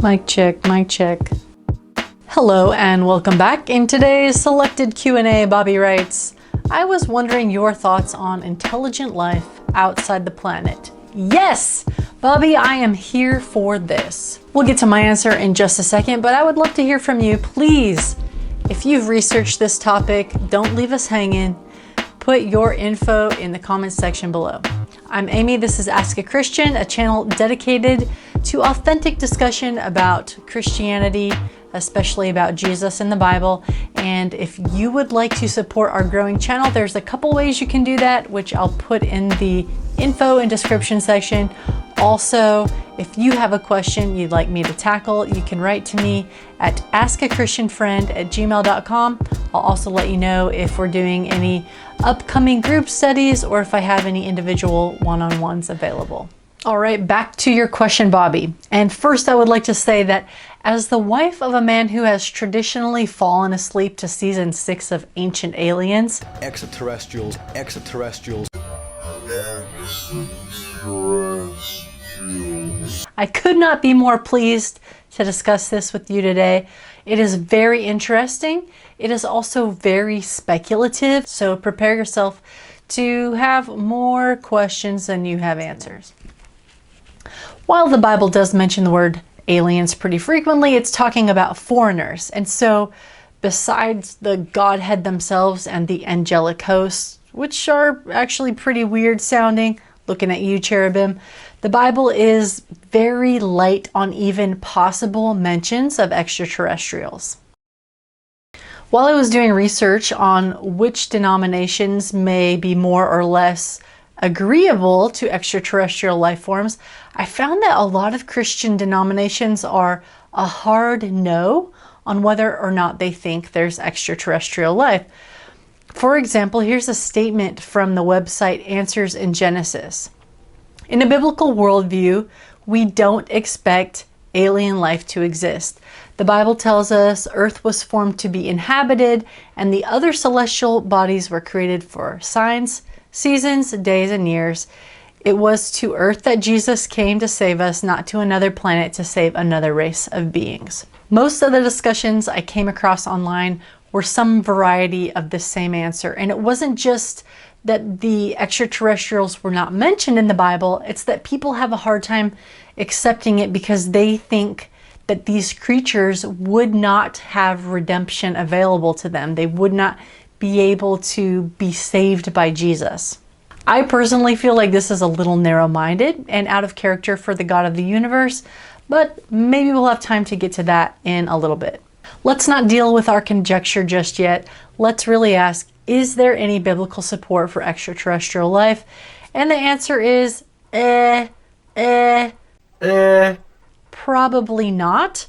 Mic check, mic check. Hello and welcome back. In today's selected Q&A, Bobby writes, I was wondering your thoughts on intelligent life outside the planet. Yes, Bobby, I am here for this. We'll get to my answer in just a second, but I would love to hear from you. Please, if you've researched this topic, don't leave us hanging. Put your info in the comments section below. I'm Amy, this is Ask a Christian, a channel dedicated to authentic discussion about Christianity, especially about Jesus and the Bible. And if you would like to support our growing channel, there's a couple ways you can do that, which I'll put in the info and description section. Also, if you have a question you'd like me to tackle, you can write to me at askachristianfriend@gmail.com. I'll also let you know if we're doing any upcoming group studies or if I have any individual one-on-ones available. All right, back to your question, Bobby. And first, I would like to say that as the wife of a man who has traditionally fallen asleep to season 6 of Ancient Aliens, extraterrestrials. I could not be more pleased to discuss this with you today. It is very interesting. It is also very speculative, so prepare yourself to have more questions than you have answers. While the Bible does mention the word aliens pretty frequently, it's talking about foreigners. And so besides the Godhead themselves and the angelic hosts, which are actually pretty weird sounding, looking at you, cherubim, the Bible is very light on even possible mentions of extraterrestrials. While I was doing research on which denominations may be more or less agreeable to extraterrestrial life forms, I found that a lot of Christian denominations are a hard no on whether or not they think there's extraterrestrial life. For example, here's a statement from the website Answers in Genesis. In a biblical worldview, we don't expect alien life to exist. The Bible tells us Earth was formed to be inhabited and the other celestial bodies were created for signs, seasons, days, and years. It was to Earth that Jesus came to save us, not to another planet to save another race of beings. Most of the discussions I came across online were some variety of the same answer. And it wasn't just that the extraterrestrials were not mentioned in the Bible, it's that people have a hard time accepting it because they think that these creatures would not have redemption available to them. They would not be able to be saved by Jesus. I personally feel like this is a little narrow-minded and out of character for the God of the universe, but maybe we'll have time to get to that in a little bit. Let's not deal with our conjecture just yet. Let's really ask, is there any biblical support for extraterrestrial life? And the answer is, probably not.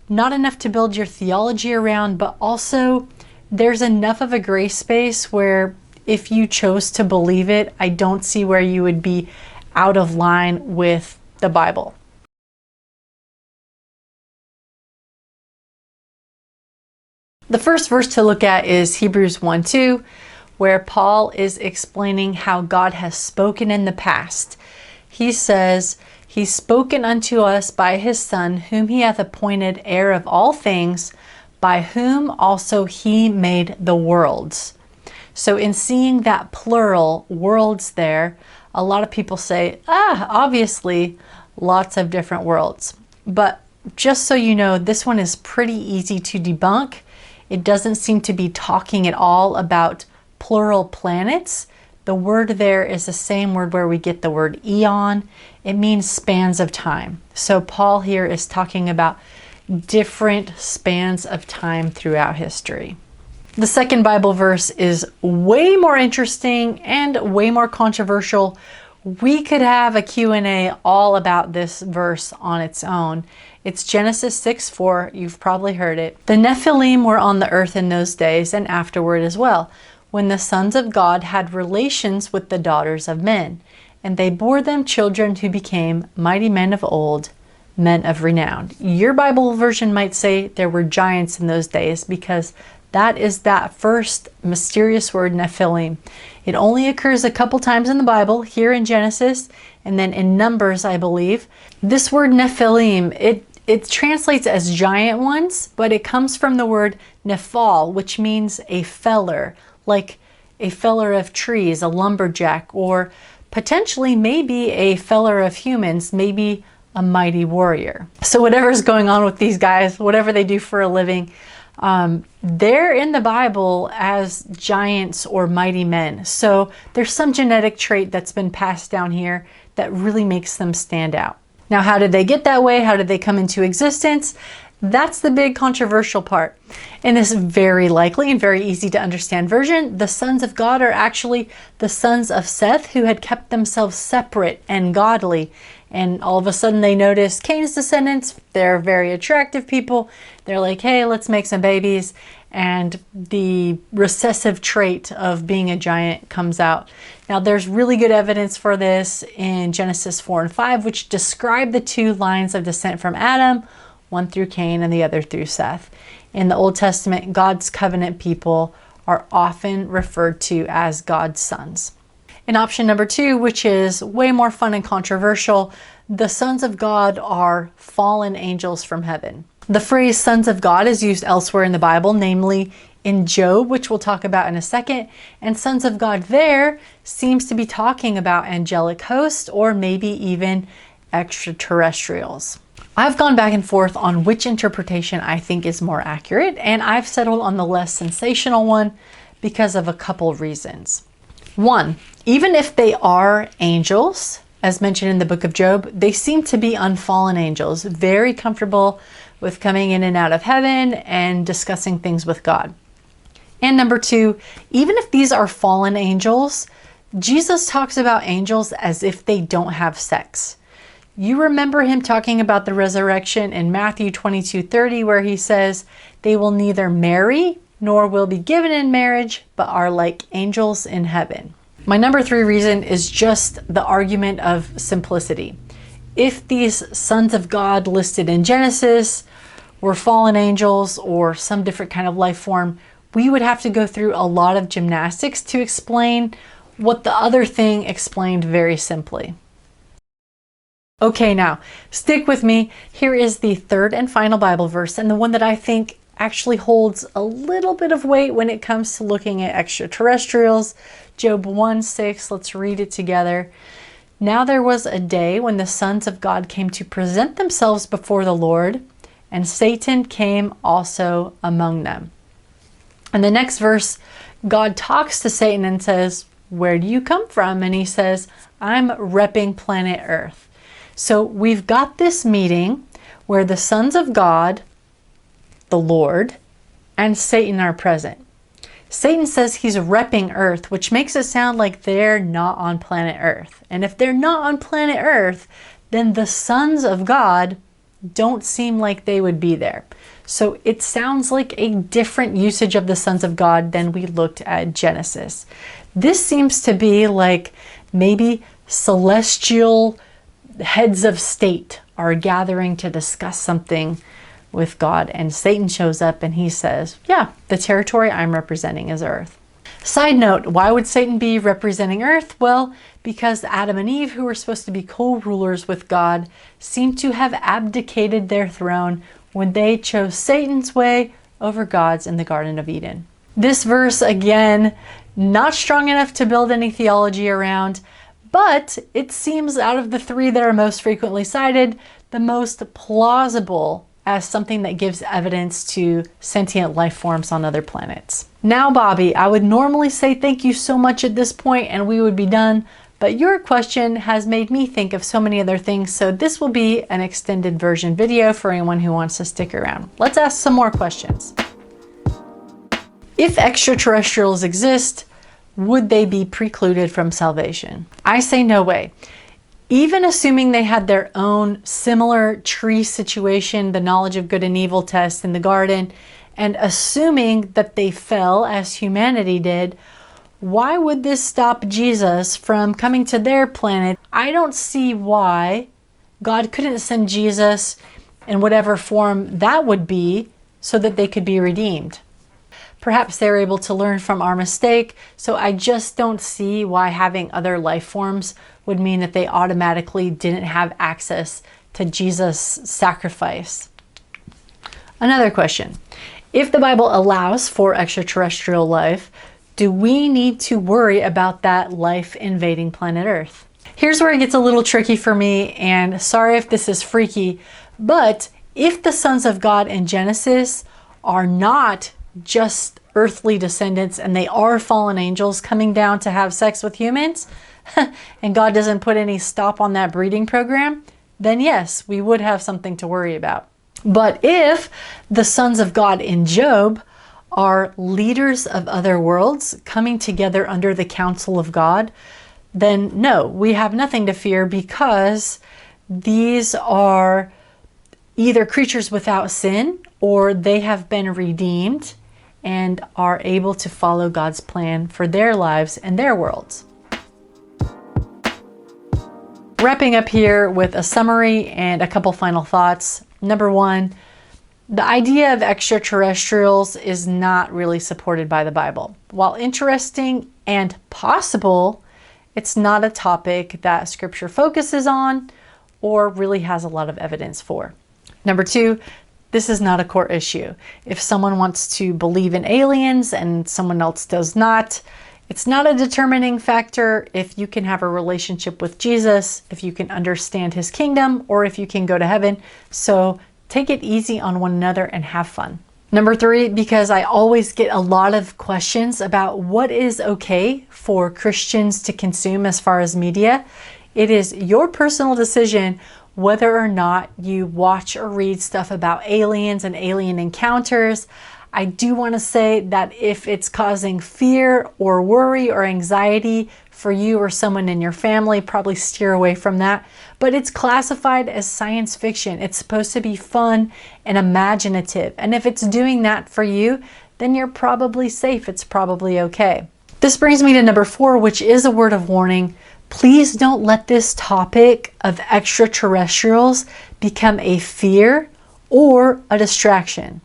Not enough to build your theology around, but also there's enough of a gray space where if you chose to believe it, I don't see where you would be out of line with the Bible. The first verse to look at is Hebrews 1:2, where Paul is explaining how God has spoken in the past. He says, He's spoken unto us by His Son, whom He hath appointed heir of all things, by whom also He made the worlds. So in seeing that plural, worlds there, a lot of people say, obviously, lots of different worlds. But just so you know, this one is pretty easy to debunk. It doesn't seem to be talking at all about plural planets. The word there is the same word where we get the word eon. It means spans of time. So Paul here is talking about different spans of time throughout history. The second Bible verse is way more interesting and way more controversial. We could have a Q&A all about this verse on its own. It's Genesis 6:4. You've probably heard it. The Nephilim were on the earth in those days and afterward as well, when the sons of God had relations with the daughters of men, and they bore them children who became mighty men of old, men of renown. Your Bible version might say there were giants in those days because that is that first mysterious word Nephilim. It only occurs a couple times in the Bible, here in Genesis, and then in Numbers, I believe. This word Nephilim, It translates as giant ones, but it comes from the word nephal, which means a feller, like a feller of trees, a lumberjack, or potentially maybe a feller of humans, maybe a mighty warrior. So whatever's going on with these guys, whatever they do for a living, they're in the Bible as giants or mighty men. So there's some genetic trait that's been passed down here that really makes them stand out. Now, how did they get that way? How did they come into existence? That's the big controversial part. In this very likely and very easy to understand version, the sons of God are actually the sons of Seth, who had kept themselves separate and godly. And all of a sudden they notice Cain's descendants, they're very attractive people. They're like, hey, let's make some babies. And the recessive trait of being a giant comes out. Now, there's really good evidence for this in Genesis 4 and 5, which describe the two lines of descent from Adam, one through Cain and the other through Seth. In the Old Testament, God's covenant people are often referred to as God's sons. In option number 2, which is way more fun and controversial, the sons of God are fallen angels from heaven. The phrase sons of God is used elsewhere in the Bible, namely in Job, which we'll talk about in a second. And sons of God there seems to be talking about angelic hosts or maybe even extraterrestrials. I've gone back and forth on which interpretation I think is more accurate, and I've settled on the less sensational one because of a couple reasons. One, even if they are angels, as mentioned in the book of Job, they seem to be unfallen angels, very comfortable with coming in and out of heaven and discussing things with God. And number 2, even if these are fallen angels, Jesus talks about angels as if they don't have sex. You remember him talking about the resurrection in Matthew 22:30, where he says, they will neither marry nor will be given in marriage, but are like angels in heaven. My number 3 reason is just the argument of simplicity. If these sons of God listed in Genesis were fallen angels or some different kind of life form, we would have to go through a lot of gymnastics to explain what the other thing explained very simply. Okay, now stick with me. Here is the third and final Bible verse, and the one that I think actually holds a little bit of weight when it comes to looking at extraterrestrials. Job 1:6, let's read it together. Now there was a day when the sons of God came to present themselves before the Lord, and Satan came also among them. And the next verse, God talks to Satan and says, where do you come from? And he says, I'm repping planet Earth. So we've got this meeting where the sons of God, the Lord, and Satan are present. Satan says he's repping Earth, which makes it sound like they're not on planet Earth. And if they're not on planet Earth, then the sons of God don't seem like they would be there. So it sounds like a different usage of the sons of God than we looked at Genesis. This seems to be like maybe celestial heads of state are gathering to discuss something with God, and Satan shows up and he says, yeah, the territory I'm representing is Earth. Side note, why would Satan be representing Earth? Well, because Adam and Eve, who were supposed to be co-rulers with God, seem to have abdicated their throne when they chose Satan's way over God's in the Garden of Eden. This verse, again, not strong enough to build any theology around, but it seems out of the 3 that are most frequently cited, the most plausible as something that gives evidence to sentient life forms on other planets. Now, Bobby, I would normally say thank you so much at this point and we would be done, but your question has made me think of so many other things, so this will be an extended version video for anyone who wants to stick around. Let's ask some more questions. If extraterrestrials exist, would they be precluded from salvation? I say no way. Even assuming they had their own similar tree situation, the knowledge of good and evil test in the garden, and assuming that they fell as humanity did, why would this stop Jesus from coming to their planet? I don't see why God couldn't send Jesus in whatever form that would be so that they could be redeemed. Perhaps they're able to learn from our mistake, so I just don't see why having other life forms would mean that they automatically didn't have access to Jesus' sacrifice. Another question. If the Bible allows for extraterrestrial life, do we need to worry about that life invading planet Earth? Here's where it gets a little tricky for me, and sorry if this is freaky, but if the sons of God in Genesis are not just earthly descendants and they are fallen angels coming down to have sex with humans, and God doesn't put any stop on that breeding program, then yes, we would have something to worry about. But if the sons of God in Job are leaders of other worlds coming together under the counsel of God, then no, we have nothing to fear, because these are either creatures without sin or they have been redeemed and are able to follow God's plan for their lives and their worlds. Wrapping up here with a summary and a couple final thoughts. Number one, the idea of extraterrestrials is not really supported by the Bible. While interesting and possible, it's not a topic that Scripture focuses on or really has a lot of evidence for. Number two, this is not a core issue. If someone wants to believe in aliens and someone else does not, it's not a determining factor if you can have a relationship with Jesus, if you can understand his kingdom, or if you can go to heaven. So take it easy on one another and have fun. Number three, because I always get a lot of questions about what is okay for Christians to consume as far as media, it is your personal decision whether or not you watch or read stuff about aliens and alien encounters. I do want to say that if it's causing fear or worry or anxiety for you or someone in your family, probably steer away from that. But it's classified as science fiction. It's supposed to be fun and imaginative. And if it's doing that for you, then you're probably safe. It's probably okay. This brings me to number four, which is a word of warning. Please don't let this topic of extraterrestrials become a fear or a distraction.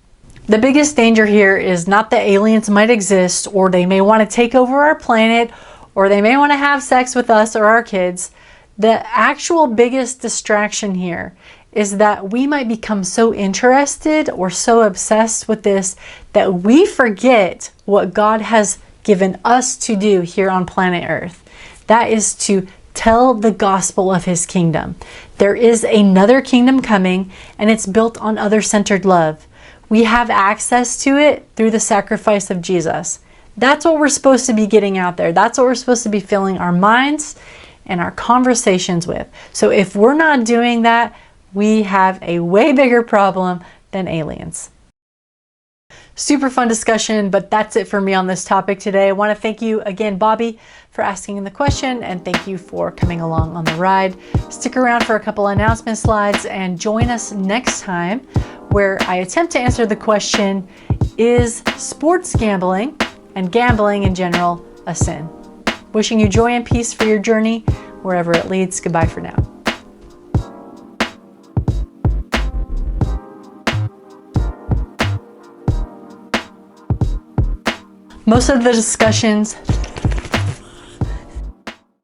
The biggest danger here is not that aliens might exist, or they may want to take over our planet, or they may want to have sex with us or our kids. The actual biggest distraction here is that we might become so interested or so obsessed with this that we forget what God has given us to do here on planet Earth. That is to tell the gospel of his kingdom. There is another kingdom coming, and it's built on other-centered love. We have access to it through the sacrifice of Jesus. That's what we're supposed to be getting out there. That's what we're supposed to be filling our minds and our conversations with. So if we're not doing that, we have a way bigger problem than aliens. Super fun discussion, but that's it for me on this topic today. I want to thank you again, Bobby, for asking the question, and thank you for coming along on the ride. Stick around for a couple announcement slides and join us next time, where I attempt to answer the question, is sports gambling and gambling in general a sin? Wishing you joy and peace for your journey, wherever it leads. Goodbye for now. Most of the discussions